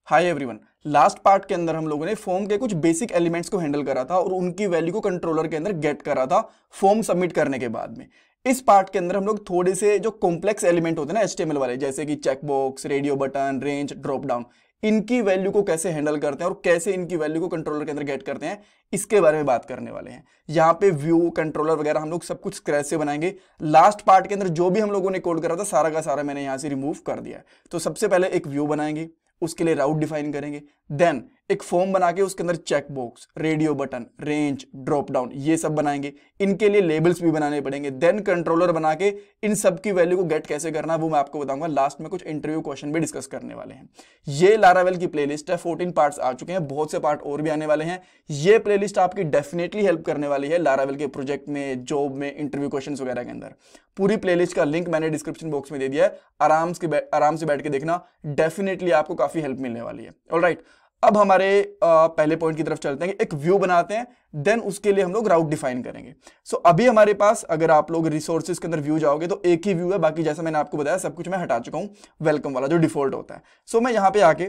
Hi everyone. Last part के अंदर हम लोगों ने फॉर्म के कुछ बेसिक एलिमेंट्स को हैंडल करा था और उनकी वैल्यू को कंट्रोलर के अंदर गेट करा था फॉर्म सबमिट करने के बाद में। इस पार्ट के अंदर हम लोग थोड़े से जो कॉम्प्लेक्स एलिमेंट होते हैं ना एचटीएमएल वाले, जैसे कि checkbox, radio button, range, drop down, इनकी वैल्यू को कैसे हैंडल करते हैं और कैसे इनकी वैल्यू को कंट्रोलर के अंदर गेट करते हैं, इसके बारे में बात करने वाले हैं। यहाँ पे व्यू, कंट्रोलर वगैरह हम लोग सब कुछ स्क्रैच से बनाएंगे। लास्ट पार्ट के अंदर जो भी हम लोगों ने कोड करा था सारा का सारा मैंने यहाँ से रिमूव कर दिया है। तो सबसे पहले एक व्यू बनाएंगे, उसके लिए राउट डिफाइन करेंगे, देन एक फॉर्म बना के उसके अंदर check box, radio button, range, drop down ये सब बनाएंगे। इनके लिए लेबल्स भी बनाने पड़ेंगे। देन कंट्रोलर बना के इन सब की वैल्यू को गेट कैसे करना है वो मैं आपको बताऊंगा। लास्ट में कुछ इंटरव्यू क्वेश्चन भी डिस्कस करने वाले हैं। ये लारावेल की प्लेलिस्ट है, 14 पार्ट्स आ चुके हैं, बहुत से पार्ट और भी आने वाले हैं। ये प्लेलिस्ट आपकी डेफिनेटली हेल्प करने वाली है लारावेल के प्रोजेक्ट में, जॉब में, इंटरव्यू क्वेश्चन वगैरह के अंदर। पूरी प्लेलिस्ट का लिंक मैंने डिस्क्रिप्शन बॉक्स में दे दिया है, आराम से बैठ के देखना, डेफिनेटली आपको काफी हेल्प मिलने वाली है। ऑलराइट, अब हमारे पहले पॉइंट की तरफ चलते हैं। एक व्यू बनाते हैं, देन उसके लिए हम लोग राउट डिफाइन करेंगे। सो अभी हमारे पास, अगर आप लोग रिसोर्सेज के अंदर व्यू जाओगे तो एक ही व्यू है, बाकी जैसा मैंने आपको बताया सब कुछ मैं हटा चुका हूं, वेलकम वाला जो डिफॉल्ट होता है। सो मैं यहां पे आके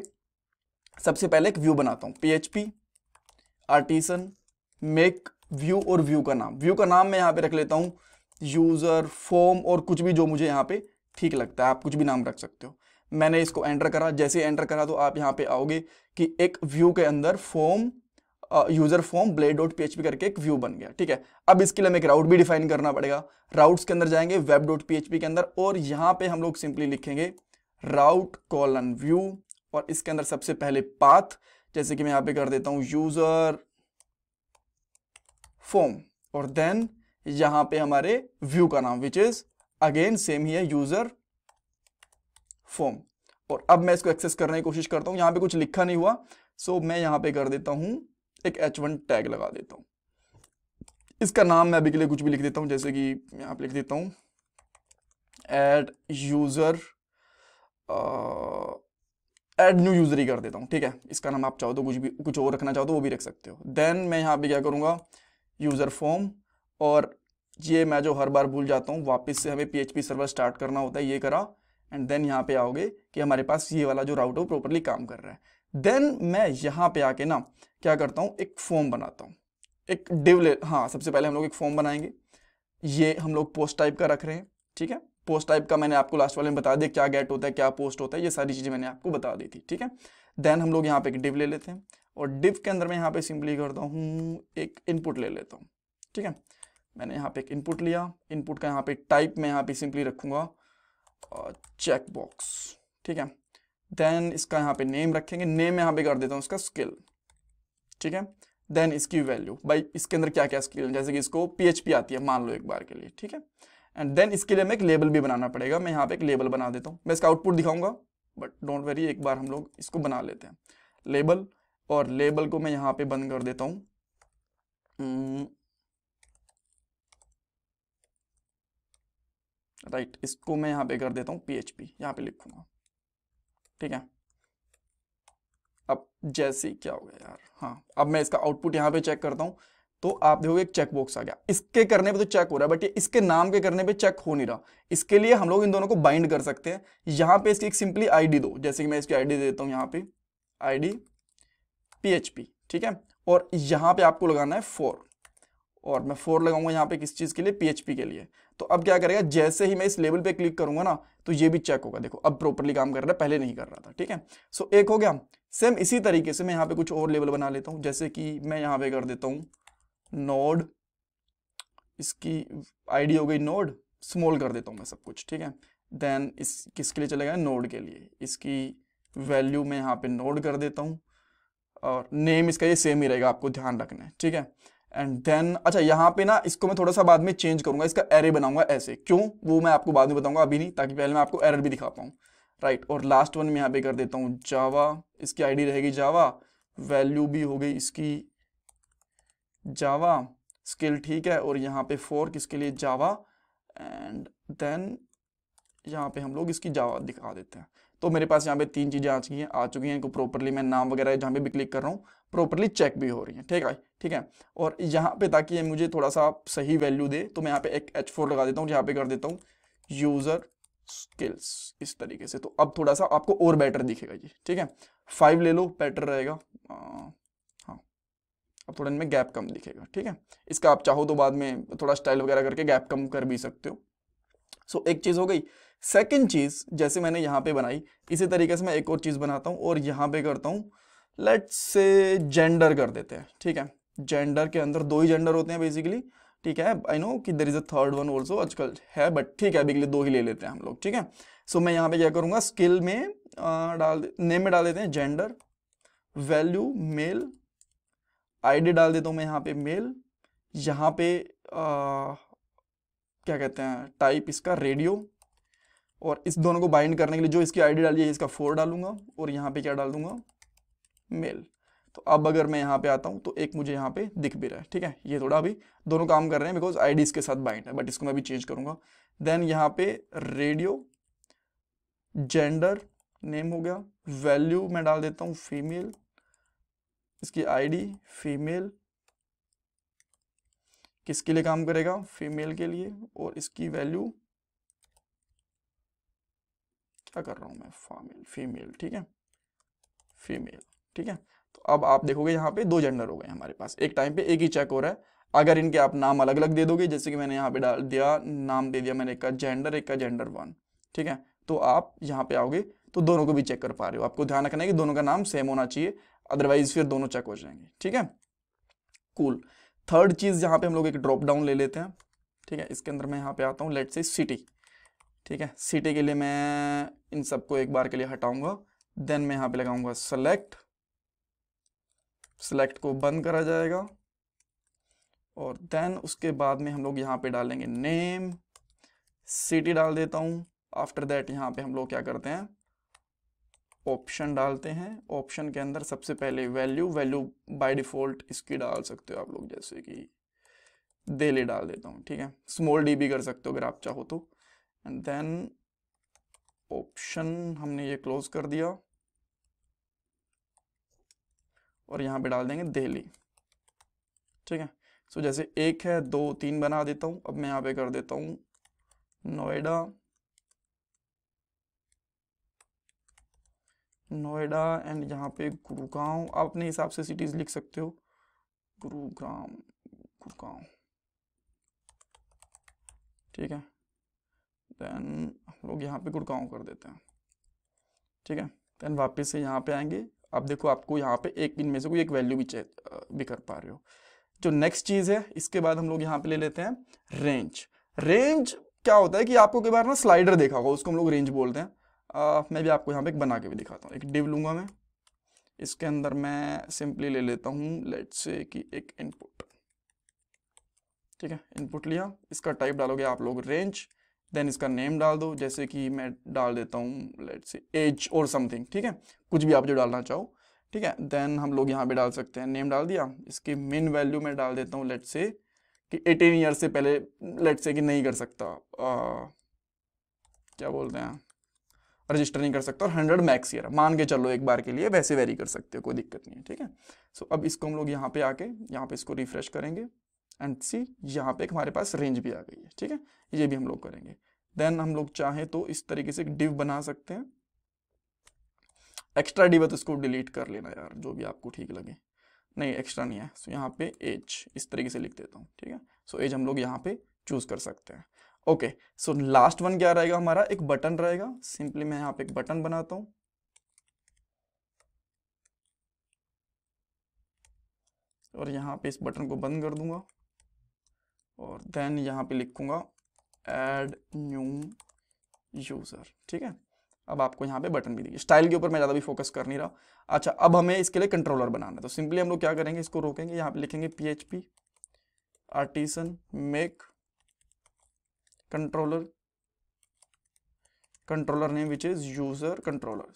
सबसे पहले एक व्यू बनाता हूं, PHP आर्टिसन मेक व्यू, और व्यू का नाम मैं यहां पे रख लेता हूं यूजर फॉर्म, और कुछ भी जो मुझे यहां पे ठीक लगता है, आप कुछ भी नाम रख सकते हो। मैंने इसको एंटर करा, जैसे एंटर करा तो आप यहां पे आओगे कि एक व्यू के अंदर फॉर्म, यूजर फॉर्म blade.php करके एक व्यू बन गया। ठीक है, अब इसके लिए हमें एक राउट भी डिफाइन करना पड़ेगा। राउट्स के अंदर जाएंगे web.php के अंदर, और यहां पे हम लोग सिंपली लिखेंगे राउट कॉलन व्यू, और इसके अंदर सबसे पहले पाथ, जैसे कि मैं यहां पे कर देता हूं यूजर फॉर्म, और देन यहां पे हमारे व्यू का नाम विच इज अगेन सेम ही है, यूजर फॉर्म। और अब मैं इसको एक्सेस करने की कोशिश करता हूं। यहां पे कुछ लिखा नहीं हुआ, सो मैं यहां पे कर देता हूं एक H1 टैग लगा देता हूं। इसका नाम मैं अभी के लिए कुछ भी लिख देता हूं, जैसे कि यहां पे लिख देता हूं add user, add new user ही कर देता हूं। ठीक है, इसका नाम आप चाहो तो कुछ और रखना चाहो तो वो भी रख सकते हो। देन मैं यहां पे क्या करूंगा, यूजर फॉर्म, और ये मैं जो हर बार भूल जाता हूं, वापस से हमें PHP सर्वर स्टार्ट करना होता है, ये करा, एंड देन यहाँ पे आओगे कि हमारे पास ये वाला जो राउट है वो प्रॉपरली काम कर रहा है। देन मैं यहाँ पे आके ना क्या करता हूँ, एक फॉर्म बनाता हूँ, एक डिव हाँ, सबसे पहले हम लोग एक फॉर्म बनाएंगे। ये हम लोग पोस्ट टाइप का रख रहे हैं। ठीक है, पोस्ट टाइप का मैंने आपको लास्ट वाले में बता दिया, क्या गेट होता है, क्या पोस्ट होता है, ये सारी चीजें मैंने आपको बता दी थी। ठीक है, देन हम लोग यहाँ पे एक डिव ले लेते हैं, और डिव के अंदर मैं यहाँ पे सिंपली करता हूँ एक इनपुट ले लेता हूँ। ठीक है, मैंने यहाँ पे एक इनपुट लिया, इनपुट का यहाँ पे टाइप मैं यहाँ पे सिंपली रखूंगा चेक बॉक्स। ठीक है, देन इसका यहाँ पे नेम रखेंगे, नेम यहाँ पे कर देता हूँ इसका स्किल। ठीक है, देन इसकी वैल्यू, भाई इसके अंदर क्या क्या स्किल, जैसे कि इसको PHP आती है मान लो एक बार के लिए। ठीक है, एंड देन इसके लिए हमें एक लेबल भी बनाना पड़ेगा। मैं यहाँ पे एक लेबल बना देता हूँ, मैं इसका आउटपुट दिखाऊंगा, बट डोंट वरी, एक बार हम लोग इसको बना लेते हैं लेबल, और लेबल को मैं यहाँ पे बंद कर देता हूँ। राइट, इसको मैं यहाँ पे कर देता हूँ PHP, यहाँ पे लिखूंगा। ठीक है, अब जैसे क्या हो गया यार, हाँ, अब मैं इसका आउटपुट यहाँ पे चेक करता हूँ तो आप देखोगे एक चेक बॉक्स आ गया। इसके करने पे तो चेक हो रहा है, बट ये इसके नाम के करने पे चेक हो नहीं रहा। इसके लिए हम लोग इन दोनों को बाइंड कर सकते हैं। यहाँ पे इसकी एक सिंपली ID दो, जैसे कि मैं इसकी ID दे देता हूँ यहाँ पे ID PHP। ठीक है, और यहाँ पे आपको लगाना है 4, और मैं 4 लगाऊंगा यहाँ पे किस चीज के लिए, PHP के लिए। तो अब क्या करेगा, जैसे ही मैं इस लेवल पे क्लिक करूंगा ना तो ये भी चेक होगा, देखो अब प्रॉपर्ली काम कर रहा है, पहले नहीं कर रहा था। ठीक है, सो एक हो गया। सेम इसी तरीके से मैं यहाँ पे कुछ और लेवल बना लेता हूँ, जैसे कि मैं यहाँ पे कर देता हूँ नोड, इसकी ID हो गई नोड, स्मॉल कर देता हूँ मैं सब कुछ। ठीक है, देन इस किसके लिए चलेगा, नोड के लिए, इसकी वैल्यू मैं यहाँ पे नोड कर देता हूँ, और नेम इसका ये सेम ही रहेगा, आपको ध्यान रखना है। ठीक है, एंड देन अच्छा यहाँ पे ना इसको मैं थोड़ा सा बाद में चेंज करूंगा, इसका एरे बनाऊंगा ऐसे, क्यों वो मैं आपको बाद में बताऊंगा, अभी नहीं, ताकि पहले मैं आपको एरर भी दिखा पाऊँ। राइट, और लास्ट वन में यहाँ पे कर देता हूँ जावा, इसकी ID रहेगी जावा, वैल्यू भी हो गई इसकी जावा, स्किल ठीक है, और यहाँ पे 4 किसके लिए, जावा, एंड देन यहाँ पे हम लोग इसकी जावा दिखा देते हैं। तो मेरे पास यहाँ पे 3 चीजें आ चुकी हैं, इनको प्रॉपरली मैं नाम वगैरह जहाँ पे भी क्लिक कर रहा हूँ प्रॉपरली चेक भी हो रही है। ठीक है, और यहाँ पे ताकि ये मुझे थोड़ा सा सही वैल्यू दे तो मैं यहाँ पे एक H4 लगा देता हूँ, यहाँ पे कर देता हूँ यूजर स्किल्स, इस तरीके से। तो अब थोड़ा सा आपको और बेटर दिखेगा ये, ठीक है। 5 ले लो, बेटर रहेगा। हाँ, अब थोड़ा इनमें गैप कम दिखेगा, ठीक है। इसका आप चाहो तो बाद में थोड़ा स्टाइल वगैरह करके गैप कम कर भी सकते हो। सो एक चीज हो गई। सेकंड चीज, जैसे मैंने यहाँ पे बनाई, इसी तरीके से मैं एक और चीज बनाता हूँ और यहाँ पे करता हूँ, लेट्स से जेंडर कर देते हैं, ठीक है। जेंडर के अंदर 2 ही जेंडर होते हैं बेसिकली, ठीक है। आई नो कि there is a third one also आजकल है, बट ठीक है, अभी के लिए 2 ही ले लेते हैं हम लोग, ठीक है। सो मैं यहाँ पे क्या करूँगा, स्किल में नेम में डाल देते हैं जेंडर, वैल्यू मेल, आईडी डाल देता हूँ मैं यहाँ पे मेल, यहाँ पे क्या कहते हैं, टाइप इसका रेडियो, और इस दोनों को बाइंड करने के लिए जो इसकी आईडी डाली है इसका 4 डालूंगा, और यहाँ पे क्या डाल दूंगा, मेल। तो अब अगर मैं यहाँ पे आता हूँ तो एक मुझे यहाँ पे दिख भी रहा है, ठीक है। ये थोड़ा अभी दोनों काम कर रहे हैं बिकॉज आईडी इसके साथ बाइंड है, बट इसको मैं भी चेंज करूंगा। देन यहाँ पे रेडियो, जेंडर नेम हो गया, वैल्यू मैं डाल देता हूँ फीमेल, इसकी आईडी फीमेल, किसके लिए काम करेगा, फीमेल के लिए, और इसकी वैल्यू क्या कर रहा हूं मैं, फीमेल, ठीक है, फीमेल, ठीक है। तो अब आप देखोगे यहाँ पे 2 जेंडर हो गए हमारे पास, एक टाइम पे एक ही चेक हो रहा है। अगर इनके आप नाम अलग अलग दे दोगे, जैसे कि मैंने यहाँ पे डाल दिया, नाम दे दिया मैंने, एक का जेंडर, एक का जेंडर 1, ठीक है, तो आप यहाँ पे आओगे तो दोनों को भी चेक कर पा रहे हो। आपको ध्यान रखना है कि दोनों का नाम सेम होना चाहिए, अदरवाइज फिर दोनों चेक हो जाएंगे, ठीक है। कूल। थर्ड चीज यहाँ पे हम लोग एक ड्रॉप डाउन ले लेते हैं, ठीक है। इसके अंदर मैं यहाँ पे आता हूँ, लेट्स से सिटी, ठीक है। सिटी के लिए मैं इन सबको एक बार के लिए हटाऊंगा, देन मैं यहाँ पे लगाऊंगा सेलेक्ट, सेलेक्ट को बंद करा जाएगा, और देन उसके बाद में हम लोग यहाँ पे डालेंगे नेम, सिटी डाल देता हूँ। आफ्टर दैट यहाँ पे हम लोग क्या करते हैं, ऑप्शन डालते हैं। ऑप्शन के अंदर सबसे पहले वैल्यू, वैल्यू बाय डिफॉल्ट इसकी डाल सकते हो आप लोग, जैसे कि डेली डाल देता हूँ, ठीक है। स्मॉल डी भी कर सकते हो अगर आप चाहो तो। एंड देन ऑप्शन हमने ये क्लोज कर दिया, और यहाँ पे डाल देंगे दिल्ली, ठीक है। सो जैसे 1 है, 2, 3 बना देता हूँ। अब मैं यहाँ पे कर देता हूँ नोएडा, नोएडा, एंड यहाँ पे गुरुगांव। आप अपने हिसाब से सिटीज लिख सकते हो, गुरुग्राम, गुरुगांव, ठीक है। देन हम लोग यहाँ पे गुड़गांव कर देते हैं, ठीक है। देन वापस से यहाँ पे आएंगे। अब देखो आपको यहाँ पे एक इनमें से कोई एक वैल्यू भी कर पा रहे हो। जो नेक्स्ट चीज है, इसके बाद हम लोग यहाँ पे ले लेते हैं रेंज। रेंज क्या होता है कि आपको कई बार ना स्लाइडर देखा होगा, उसको हम लोग रेंज बोलते हैं। मैं भी आपको यहाँ पे एक बना के भी दिखाता हूँ। एक डिव लूंगा मैं, इसके अंदर मैं सिंपली ले लेता हूँ, लेट्स से कि एक इनपुट, ठीक है। इनपुट लिया, इसका टाइप डालोगे आप लोग रेंज, देन इसका नेम डाल दो, जैसे कि मैं डाल देता हूँ लेट्स से एज और समथिंग, ठीक है। कुछ भी आप जो डालना चाहो, ठीक है। देन हम लोग यहाँ पे डाल सकते हैं, नेम डाल दिया, इसकी मिन वैल्यू में डाल देता हूँ लेट्स से कि 18 ईयर से पहले लेट्स से कि नहीं कर सकता, क्या बोलते हैं, रजिस्टर नहीं कर सकता, और 100 मैक्स ईयर मान के चलो एक बार के लिए, वैसे वेरी कर सकते हो, कोई दिक्कत नहीं है, ठीक है। सो अब इसको हम लोग यहाँ पे आके यहाँ पे इसको रिफ्रेश करेंगे, एंड सी यहाँ पे हमारे पास रेंज भी आ गई है, ठीक है। ये भी हम लोग करेंगे। देन हम लोग चाहे तो इस तरीके से डिव बना सकते हैं। एक्स्ट्रा डिव है तो इसको डिलीट कर लेना यार, जो भी आपको ठीक लगे। नहीं, एक्स्ट्रा नहीं है। सो यहाँ पे एज इस तरीके से लिख देता हूँ, ठीक है। सो एज हम लोग यहाँ पे चूज कर सकते हैं। ओके, सो लास्ट वन क्या रहेगा हमारा, एक बटन रहेगा। सिंपली मैं यहाँ पे एक बटन बनाता हूँ, और यहाँ पे इस बटन को बंद कर दूंगा, और देन यहाँ पे लिखूंगा ऐड न्यू यूजर, ठीक है। अब आपको यहाँ पे बटन भी दिखिए। स्टाइल के ऊपर मैं ज़्यादा भी फोकस कर नहीं रहा। अच्छा, अब हमें इसके लिए कंट्रोलर बनाना है, तो सिंपली हम लोग क्या करेंगे, इसको रोकेंगे, यहाँ पे लिखेंगे PHP artisan make controller, controller name which is user controller.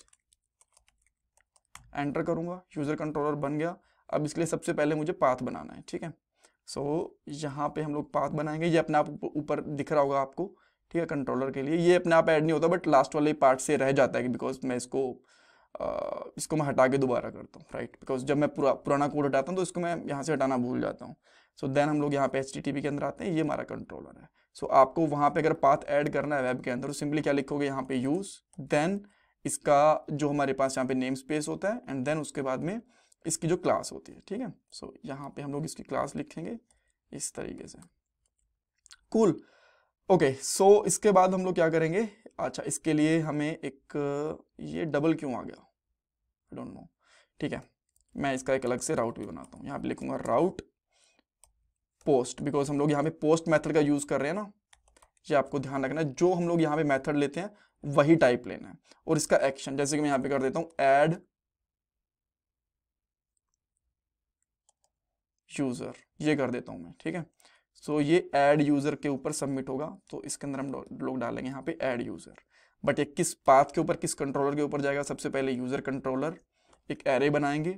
Enter करूंगा, यूजर कंट्रोलर बन गया। अब इसके लिए सबसे पहले मुझे पाथ बनाना है, ठीक है। सो यहाँ पे हम लोग पाथ बनाएंगे, ये अपने आप ऊपर दिख रहा होगा आपको, ठीक है। कंट्रोलर के लिए ये अपने आप ऐड नहीं होता, बट लास्ट वाले पार्ट से रह जाता है, बिकॉज मैं इसको मैं हटा के दोबारा करता हूँ, राइट। बिकॉज जब मैं पुराना कोड हटाता हूँ तो इसको मैं यहाँ से हटाना भूल जाता हूँ। सो देन हम लोग यहाँ पे HTTP के अंदर आते हैं, ये हमारा कंट्रोलर है। सो आपको वहाँ पे अगर पाथ ऐड करना है वेब के अंदर तो सिंपली क्या लिखोगे यहाँ पे यूज, देन इसका जो हमारे पास यहाँ पे नेम स्पेस होता है एंड देन उसके बाद में इसकी जो क्लास होती है, ठीक है। सो यहाँ पे हम लोग इसकी क्लास लिखेंगे इस तरीके से, कूल। ओके, सो इसके बाद हम लोग क्या करेंगे, अच्छा इसके लिए हमें एक ये डबल क्यों आ गया, आई डोंट नो, ठीक है, मैं इसका एक अलग से राउट भी बनाता हूँ। यहाँ पे लिखूंगा राउट पोस्ट, बिकॉज हम लोग यहाँ पे पोस्ट मेथड का यूज कर रहे हैं ना, ये आपको ध्यान रखना है। जो हम लोग यहाँ पे मेथड लेते हैं वही टाइप लेना है, और इसका एक्शन जैसे कि मैं यहाँ पे कर देता हूँ ऐड यूजर, ये कर देता हूँ मैं, ठीक है। सो ये ऐड यूजर के ऊपर सबमिट होगा, तो इसके अंदर हम लोग डालेंगे यहाँ पे ऐड यूजर, बट ये किस पाथ के ऊपर, किस कंट्रोलर के ऊपर जाएगा, सबसे पहले यूजर कंट्रोलर एक एरे बनाएंगे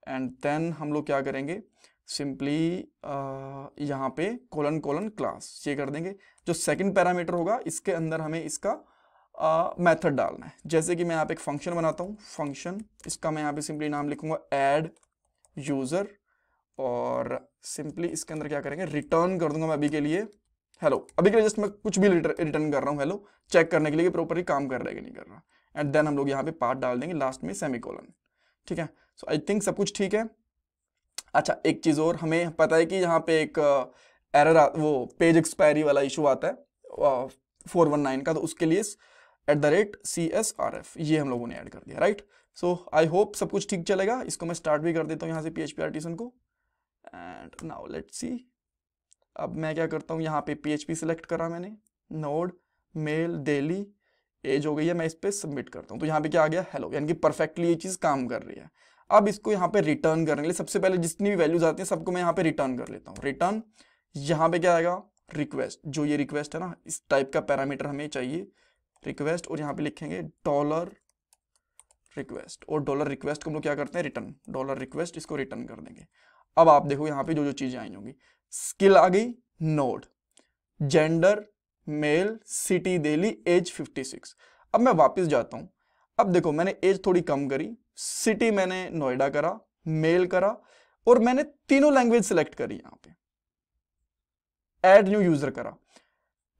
एंड देन हम लोग क्या करेंगे, सिंपली यहाँ पे कोलन कोलन क्लास ये कर देंगे। जो सेकंड पैरामीटर होगा इसके अंदर हमें इसका मेथड डालना है। जैसे कि मैं यहाँ पे एक फंक्शन बनाता हूँ, फंक्शन, इसका मैं यहाँ पे सिंपली नाम लिखूंगा ऐड यूजर, और सिंपली इसके अंदर क्या करेंगे, रिटर्न कर दूंगा मैं अभी के लिए हेलो। अभी के लिए जस्ट मैं कुछ भी रिटर्न कर रहा हूँ हेलो, चेक करने के लिए कि प्रॉपरली काम कर रहा है कि नहीं कर रहा, एंड देन हम लोग यहाँ पे पार्ट डाल देंगे लास्ट में सेमीकोलन, ठीक है। सो आई थिंक सब कुछ ठीक है। अच्छा एक चीज और, हमें पता है कि यहाँ पे एक एरर वो पेज एक्सपायरी वाला इशू आता है 419 का, तो उसके लिए @CSRF ये हम लोगों ने ऐड कर दिया, राइट। सो आई होप सब कुछ ठीक चलेगा। इसको मैं स्टार्ट भी कर देता हूँ यहाँ से PHP आर्टिसन को, एंड नाउ लेट्स सी। अब मैं क्या करता हूँ, यहाँ पे PHP सिलेक्ट करा मैंने, नोड मेल डेली एज हो गई है, मैं इस पे सबमिट करता हूँ, तो यहाँ पे क्या आ गया हेलो, यानी कि परफेक्टली ये चीज काम कर रही है। अब इसको यहाँ पे रिटर्न करने के लिए सबसे पहले जितनी भी वैल्यूज आती हैं सबको मैं यहाँ पे रिटर्न कर लेता हूँ। रिटर्न यहाँ पे क्या आएगा, रिक्वेस्ट, जो ये रिक्वेस्ट है ना, इस टाइप का पैरामीटर हमें चाहिए रिक्वेस्ट, और यहाँ पे लिखेंगे $रिक्वेस्ट, और $रिक्वेस्ट को हम लोग क्या करते हैं रिटर्न, $रिक्वेस्ट, इसको रिटर्न कर देंगे। अब आप देखो यहाँ पे जो जो चीजें आई होंगी, स्किल आ गई, node, gender male, city Delhi, age 56। अब मैं वापस जाता हूं, अब देखो मैंने एज थोड़ी कम करी, सिटी मैंने नोएडा करा, मेल करा, और मैंने तीनों लैंग्वेज सिलेक्ट करी, यहां पे ऐड न्यू यूजर करा,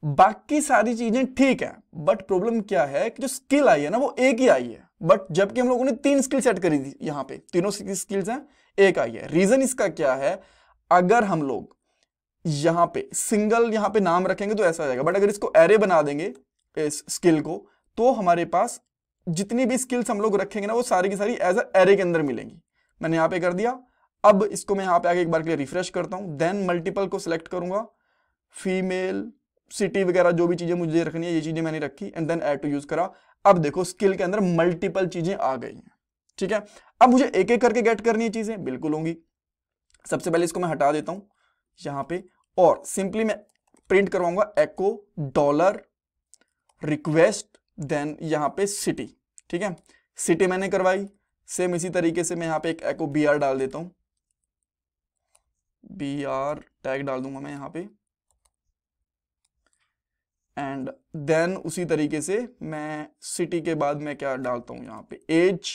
बाकी सारी चीजें ठीक है, बट प्रॉब्लम क्या है कि जो स्किल आई है ना वो एक ही आई है, बट जबकि हम लोगों ने 3 स्किल सेट करी थी, यहाँ पे तीनों स्किल्स हैं एक आई है। रीजन इसका क्या है, अगर हम लोग यहाँ पे सिंगल यहाँ पे नाम रखेंगे तो ऐसा आ जाएगा, बट अगर इसको एरे बना देंगे इस स्किल को, तो हमारे पास जितनी भी स्किल्स हम लोग रखेंगे ना वो सारी की सारी एज अ एरे के अंदर मिलेंगी। मैंने यहाँ पे कर दिया। अब इसको मैं यहाँ पे आगे एक बार के लिए रिफ्रेश करता हूँ, देन मल्टीपल को सिलेक्ट करूंगा, फीमेल, सिटी वगैरह जो भी चीजें मुझे रखनी है ये चीजें मैंने रखी, and then add to use करा। अब देखो स्किल के अंदर मल्टीपल चीजें आ गई हैं, ठीक है। अब मुझे एक एक करके गेट करनी है चीजें, बिल्कुल होंगी। सबसे पहले इसको मैं हटा देता हूं यहाँ पे, और सिंपली मैं प्रिंट करवाऊंगा echo $रिक्वेस्ट, देन यहाँ पे सिटी, ठीक है। सिटी मैंने करवाई, सेम इसी तरीके से मैं यहाँ पे एक echo BR डाल देता हूं, BR टैग डाल दूंगा मैं यहाँ पे, एंड देन उसी तरीके से मैं सिटी के बाद मैं क्या डालता हूं यहाँ पे एज,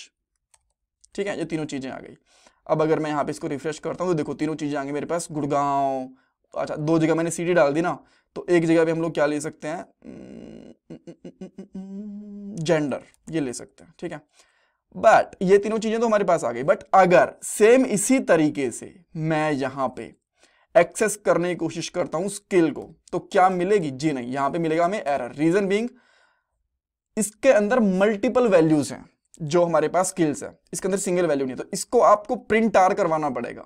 ठीक है। ये तीनों चीजें आ गई। अब अगर मैं यहाँ पे इसको रिफ्रेश करता हूँ तो देखो तीनों चीजें आ गई मेरे पास, गुड़गांव। अच्छा 2 जगह मैंने सिटी डाल दी ना, तो एक जगह पे हम लोग क्या ले सकते हैं, जेंडर ये ले सकते हैं, ठीक है। बट ये तीनों चीजें तो हमारे पास आ गई, बट अगर सेम इसी तरीके से मैं यहाँ पे एक्सेस करने की कोशिश करता हूं स्किल को, तो क्या मिलेगी, जी नहीं, यहां पे मिलेगा हमें एरर। रीजन बीइंग इसके अंदर मल्टीपल वैल्यूज हैं, जो हमारे पास स्किल्स है इसके अंदर सिंगल वैल्यू नहीं है, तो इसको आपको प्रिंट आर करवाना पड़ेगा।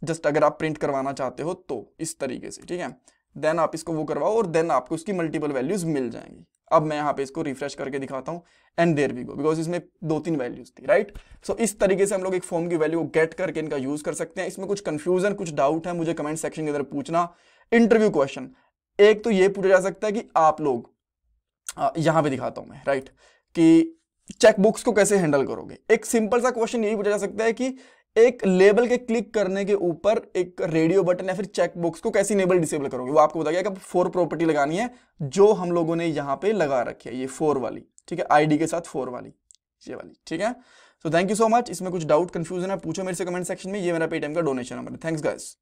जस्ट अगर आप प्रिंट करवाना चाहते हो तो इस तरीके से, ठीक है। देन आप इसको वो करवाओ और देन आपको इसकी मल्टीपल वैल्यूज मिल जाएंगी। अब मैं यहाँ पे इसको रिफ्रेश करके दिखाता हूँ, and there we go, because इसमें 2-3 वैल्यूज थी, राइट। सो इस तरीके से हम लोग एक फॉर्म की वैल्यू को गेट करके इनका यूज कर सकते हैं। इसमें कुछ कंफ्यूजन, कुछ डाउट है, मुझे कमेंट सेक्शन के अंदर पूछना। इंटरव्यू क्वेश्चन एक तो ये पूछा जा सकता है कि आप लोग यहाँ पे दिखाता हूं मैं, राइट, कि चेकबुक्स को कैसे हैंडल करोगे। एक सिंपल सा क्वेश्चन यही पूछा जा सकता है कि एक लेबल के क्लिक करने के ऊपर एक रेडियो बटन या फिर चेकबॉक्स को कैसे इनेबल डिसेबल करोगे। वो आपको बताया कि 4 प्रॉपर्टी लगानी है, जो हम लोगों ने यहाँ पे लगा रखी है, ये 4 वाली, ठीक है, आईडी के साथ 4 वाली, ये वाली, ठीक है। So thank you so much. इसमें कुछ डाउट कंफ्यूजन है पूछो मेरे से कमेंट सेक्शन में। ये मेरा पेटीएम का डोनेशन नंबर है। Thanks guys.